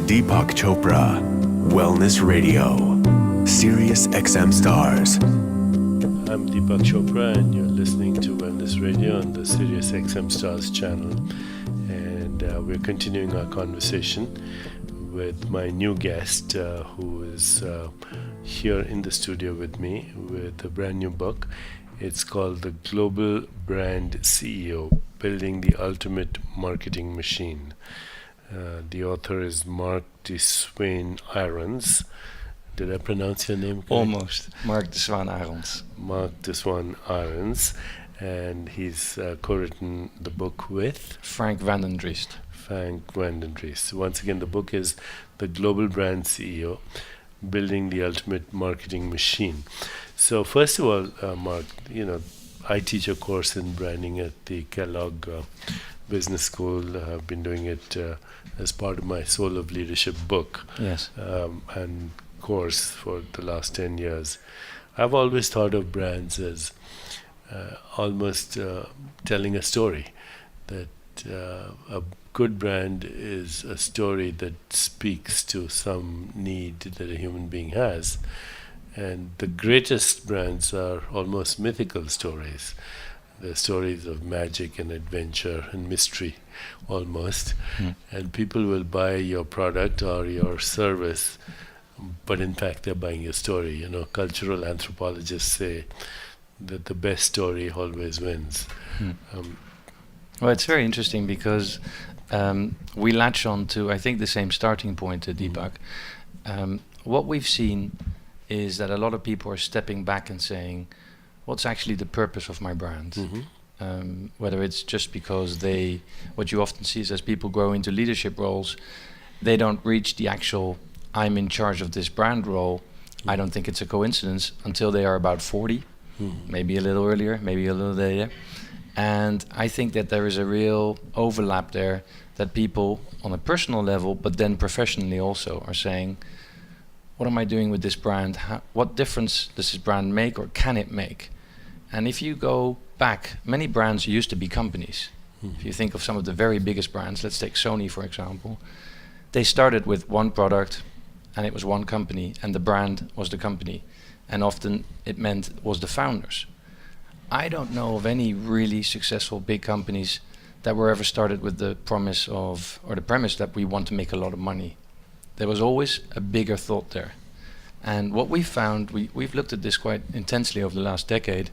Deepak Chopra, Wellness Radio, Sirius XM Stars. I'm Deepak Chopra, and you're listening to Wellness Radio on the Sirius XM Stars channel. And we're continuing our conversation with my new guest, who is here in the studio with me with a brand new book. It's called The Global Brand CEO, Building the Ultimate Marketing Machine. The author is Marc de Swaan Arons. Did I pronounce your name correctly? Almost. Marc de Swaan Arons. Marc de Swaan Arons. And he's co-written the book with? Frank Vandendriest. Frank Vandendriest. Once again, the book is The Global Brand CEO, Building the Ultimate Marketing Machine. So first of all, Marc, I teach a course in branding at the Kellogg Business School. I've been doing it as part of my Soul of Leadership book. Yes. And course for the last 10 years. I've always thought of brands as almost telling a story, that a good brand is a story that speaks to some need that a human being has. And the greatest brands are almost mythical stories. They're stories of magic and adventure and mystery, almost. And people will buy your product or your service, but in fact they're buying your story. Cultural anthropologists say that the best story always wins. Well, it's very interesting because we latch on to, I think, the same starting point, Deepak. What we've seen is that a lot of people are stepping back and saying, what's actually the purpose of my brand? Whether it's just because what you often see is as people grow into leadership roles, they don't reach the actual I'm in charge of this brand role. I don't think it's a coincidence until they are about 40, maybe a little earlier, maybe a little later. And I think that there is a real overlap there, that people on a personal level, but then professionally also, are saying, what am I doing with this brand? What difference does this brand make, or can it make? And if you go back, many brands used to be companies. If you think of some of the very biggest brands, let's take Sony for example, they started with one product and it was one company, and the brand was the company, and often it was the founders. I don't know of any really successful big companies that were ever started with the promise of, or the premise that we want to make a lot of money. There was always a bigger thought there. And what we found, we've looked at this quite intensely over the last decade,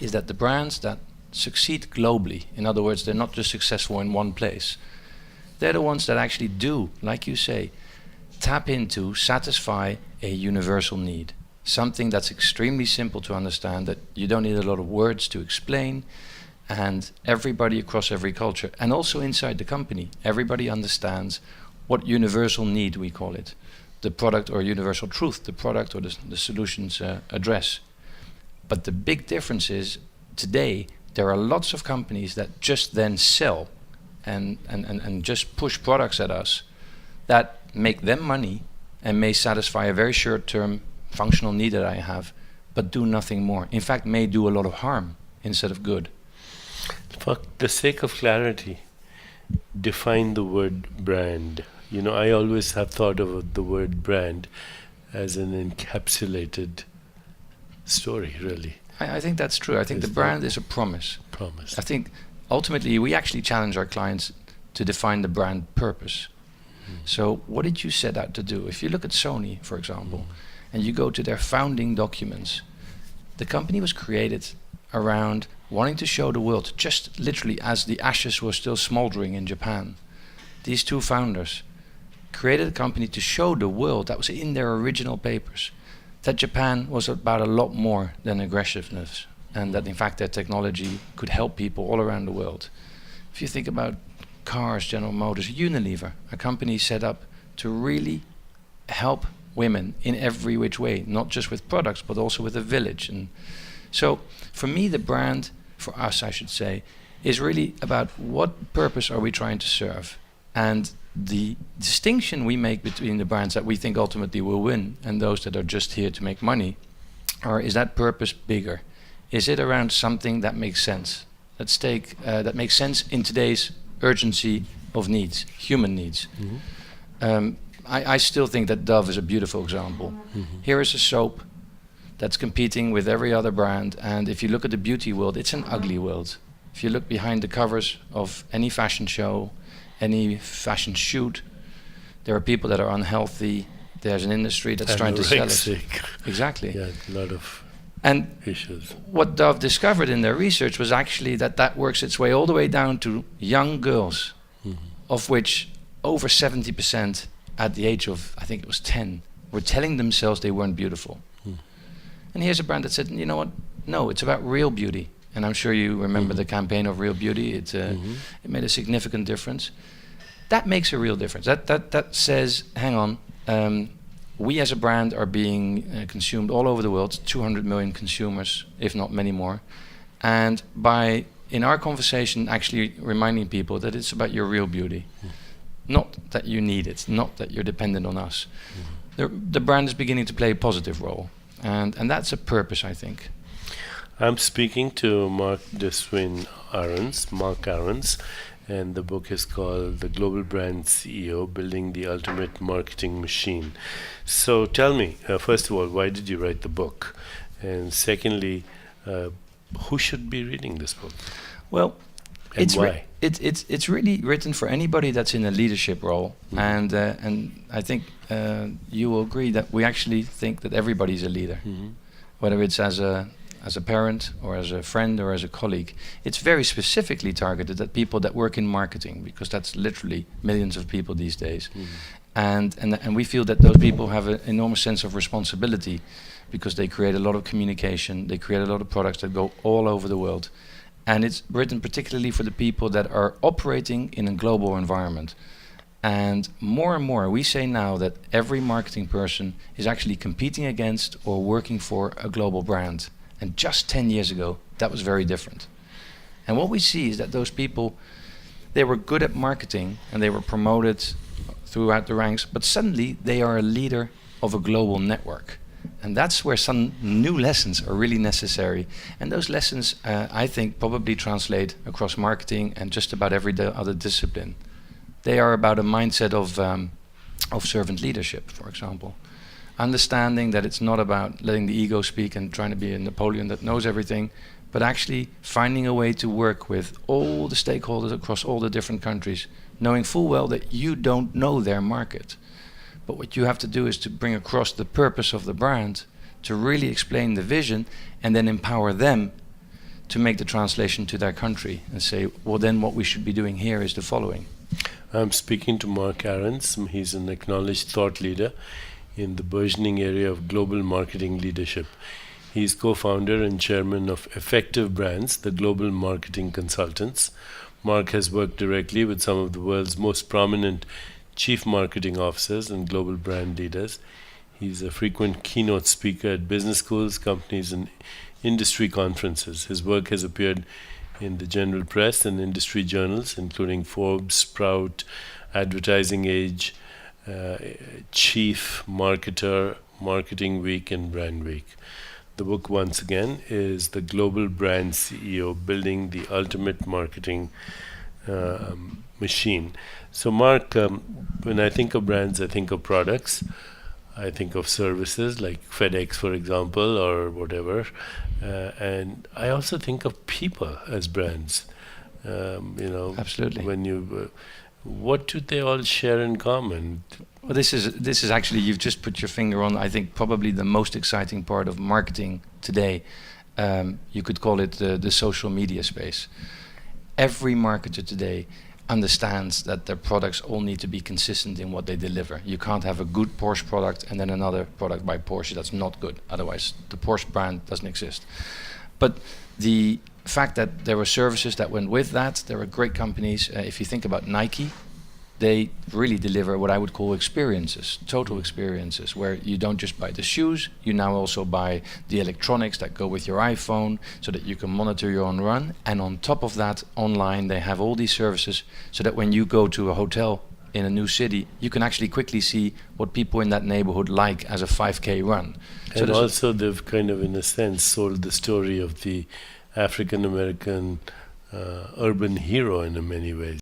is that the brands that succeed globally, in other words, they're not just successful in one place, they're the ones that actually do, like you say, tap into, satisfy a universal need. Something that's extremely simple to understand, that you don't need a lot of words to explain, and everybody across every culture, and also inside the company, everybody understands what universal need we call it, the product or universal truth, the product or the solutions address. But the big difference is, today, there are lots of companies that just then sell and just push products at us that make them money and may satisfy a very short-term functional need that I have, but do nothing more. In fact, may do a lot of harm instead of good. For the sake of clarity, define the word brand. I always have thought of the word brand as an encapsulated story, really. I think that's true. I think the brand is a promise. I think ultimately we actually challenge our clients to define the brand purpose. So what did you set out to do? If you look at Sony, for example, and you go to their founding documents, the company was created around wanting to show the world, just literally as the ashes were still smoldering in Japan. These two founders created a company to show the world, that was in their original papers, that Japan was about a lot more than aggressiveness, and that in fact their technology could help people all around the world. If you think about cars, General Motors, Unilever, a company set up to really help women in every which way, not just with products, but also with a village. And so for me, the brand, for us I should say, is really about what purpose are we trying to serve. And the distinction we make between the brands that we think ultimately will win and those that are just here to make money, or is that purpose bigger? Is it around something that makes sense? Let's take that makes sense in today's urgency of needs, human needs. I still think that Dove is a beautiful example. Here is a soap that's competing with every other brand, and if you look at the beauty world, it's an ugly world. If you look behind the covers of any fashion show, any fashion shoot, there are people that are unhealthy. There's an industry that's trying to sell it. Exactly. Yeah, a lot of issues. What Dove discovered in their research was actually that works its way all the way down to young girls, of which over 70% at the age of, I think it was 10, were telling themselves they weren't beautiful. And here's a brand that said, you know what? No, it's about real beauty. And I'm sure you remember the campaign of Real Beauty. It made a significant difference. That makes a real difference. That says, hang on, we as a brand are being consumed all over the world, 200 million consumers, if not many more. And by, in our conversation, actually reminding people that it's about your real beauty. Not that you need it, not that you're dependent on us. The brand is beginning to play a positive role. And that's a purpose, I think. I'm speaking to Marc de Swaan Arons, Marc Arons, and the book is called The Global Brand CEO, Building the Ultimate Marketing Machine. So tell me, first of all, why did you write the book? And secondly, who should be reading this book? Well, and why? It's really written for anybody that's in a leadership role, and I think you will agree that we actually think that everybody's a leader, whether it's as a parent or as a friend or as a colleague. It's very specifically targeted at people that work in marketing, because that's literally millions of people these days, and we feel that those people have an enormous sense of responsibility, because they create a lot of communication, they create a lot of products that go all over the world. And it's written particularly for the people that are operating in a global environment. And more, we say now that every marketing person is actually competing against or working for a global brand. And just 10 years ago, that was very different. And what we see is that those people, they were good at marketing and they were promoted throughout the ranks, but suddenly they are a leader of a global network. And that's where some new lessons are really necessary. And those lessons, I think, probably translate across marketing and just about every other discipline. They are about a mindset of servant leadership, for example. Understanding that it's not about letting the ego speak and trying to be a Napoleon that knows everything, but actually finding a way to work with all the stakeholders across all the different countries, knowing full well that you don't know their market. But what you have to do is to bring across the purpose of the brand, to really explain the vision, and then empower them to make the translation to their country and say, well, then what we should be doing here is the following. I'm speaking to Marc Arons. He's an acknowledged thought leader in the burgeoning area of global marketing leadership. He's co-founder and chairman of Effective Brands, the global marketing consultants. Marc has worked directly with some of the world's most prominent chief marketing officers and global brand leaders. He's a frequent keynote speaker at business schools, companies, and industry conferences. His work has appeared in the general press and industry journals, including Forbes, Sprout, Advertising Age, Chief Marketer, Marketing Week, and Brand Week. The book, once again, is The Global Brand CEO, Building the Ultimate Marketing Machine. So Marc, when I think of brands, I think of products. I think of services like FedEx, for example, or whatever. And I also think of people as brands. Absolutely. When you, what do they all share in common? Well, this is actually, you've just put your finger on, I think, probably the most exciting part of marketing today. You could call it the social media space. Every marketer today understands that their products all need to be consistent in what they deliver. You can't have a good Porsche product and then another product by Porsche that's not good. Otherwise, the Porsche brand doesn't exist. But the fact that there were services that went with that, there were great companies. If you think about Nike, they really deliver what I would call experiences, total experiences, where you don't just buy the shoes, you now also buy the electronics that go with your iPhone so that you can monitor your own run. And on top of that, online, they have all these services so that when you go to a hotel in a new city, you can actually quickly see what people in that neighborhood like as a 5K run. And so also they've kind of, in a sense, sold the story of the African-American urban hero in many ways.